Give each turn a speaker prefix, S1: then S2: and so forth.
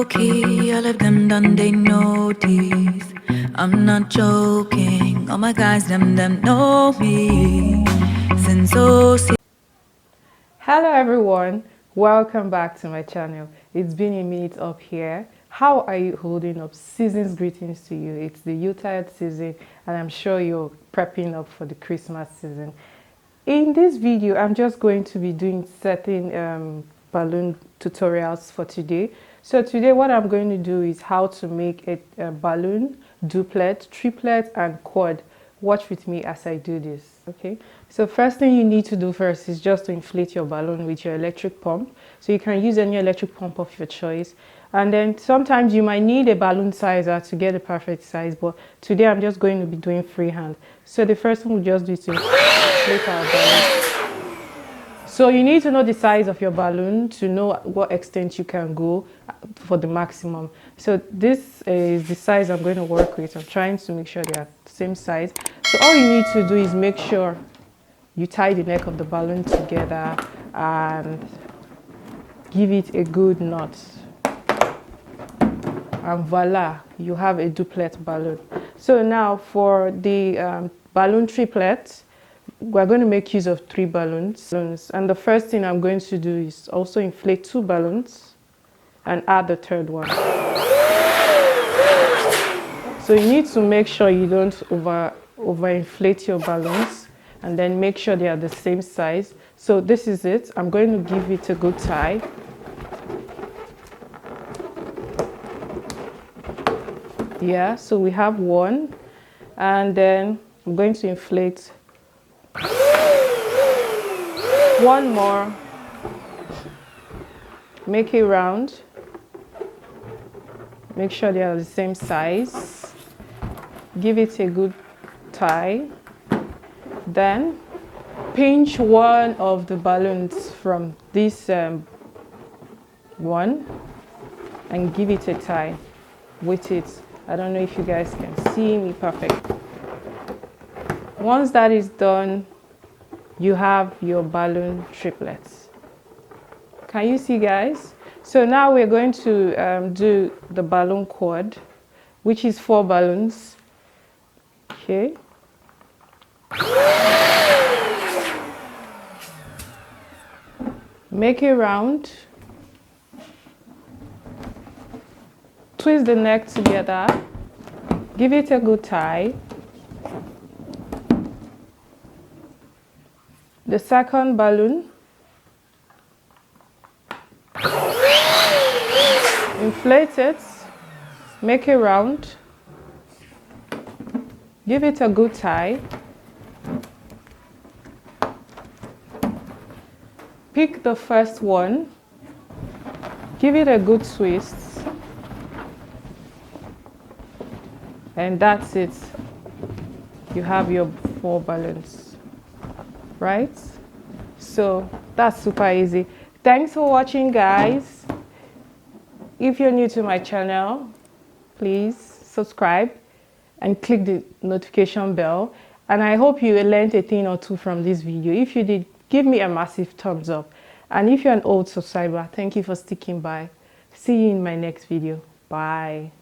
S1: key, all of them done they notice. I'm not joking, all my guys them know me. Since
S2: Hello everyone, welcome back to my channel. It's been a minute up here. How are you holding up? Season's greetings to you. It's the Yuletide season and I'm sure you're prepping up for the Christmas season. In this video, I'm just going to be doing certain balloon tutorials for today. So today what I'm going to do is how to make a balloon, duplet, triplet and quad. Watch with me as I do this, okay? So first thing you need to do first is just to inflate your balloon with your electric pump. So you can use any electric pump of your choice. And then sometimes you might need a balloon sizer to get the perfect size, but today I'm just going to be doing freehand. So the first thing we just do is to inflate our balloon. So you need to know the size of your balloon to know what extent you can go for the maximum. So this is the size I'm going to work with. I'm trying to make sure they are the same size. So all you need to do is make sure you tie the neck of the balloon together and give it a good knot. And voila, you have a duplet balloon. So now for the balloon triplet, we're going to make use of 3 balloons. And the first thing I'm going to do is also inflate 2 balloons and add the third one. So you need to make sure you don't overinflate your balloons, and then make sure they are the same size. So this is it. I'm going to give it a good tie. Yeah, so we have 1, and then I'm going to inflate 1 more, make it round, make sure they are the same size, give it a good tie, then pinch one of the balloons from this one and give it a tie with it. I don't know if you guys can see me perfect. Once that is done, you have your balloon triplets. Can you see, guys? So now we're going to do the balloon quad, which is 4 balloons. Okay. Make it round. Twist the neck together. Give it a good tie. The second balloon, inflate it, make it round, give it a good tie, pick the first one, give it a good twist, and that's it. You have your 4 balloons. Right? So that's super easy. Thanks for watching, guys. If you're new to my channel, please subscribe and click the notification bell. And I hope you learned a thing or two from this video. If you did, give me a massive thumbs up. And if you're an old subscriber, thank you for sticking by. See you in my next video. Bye.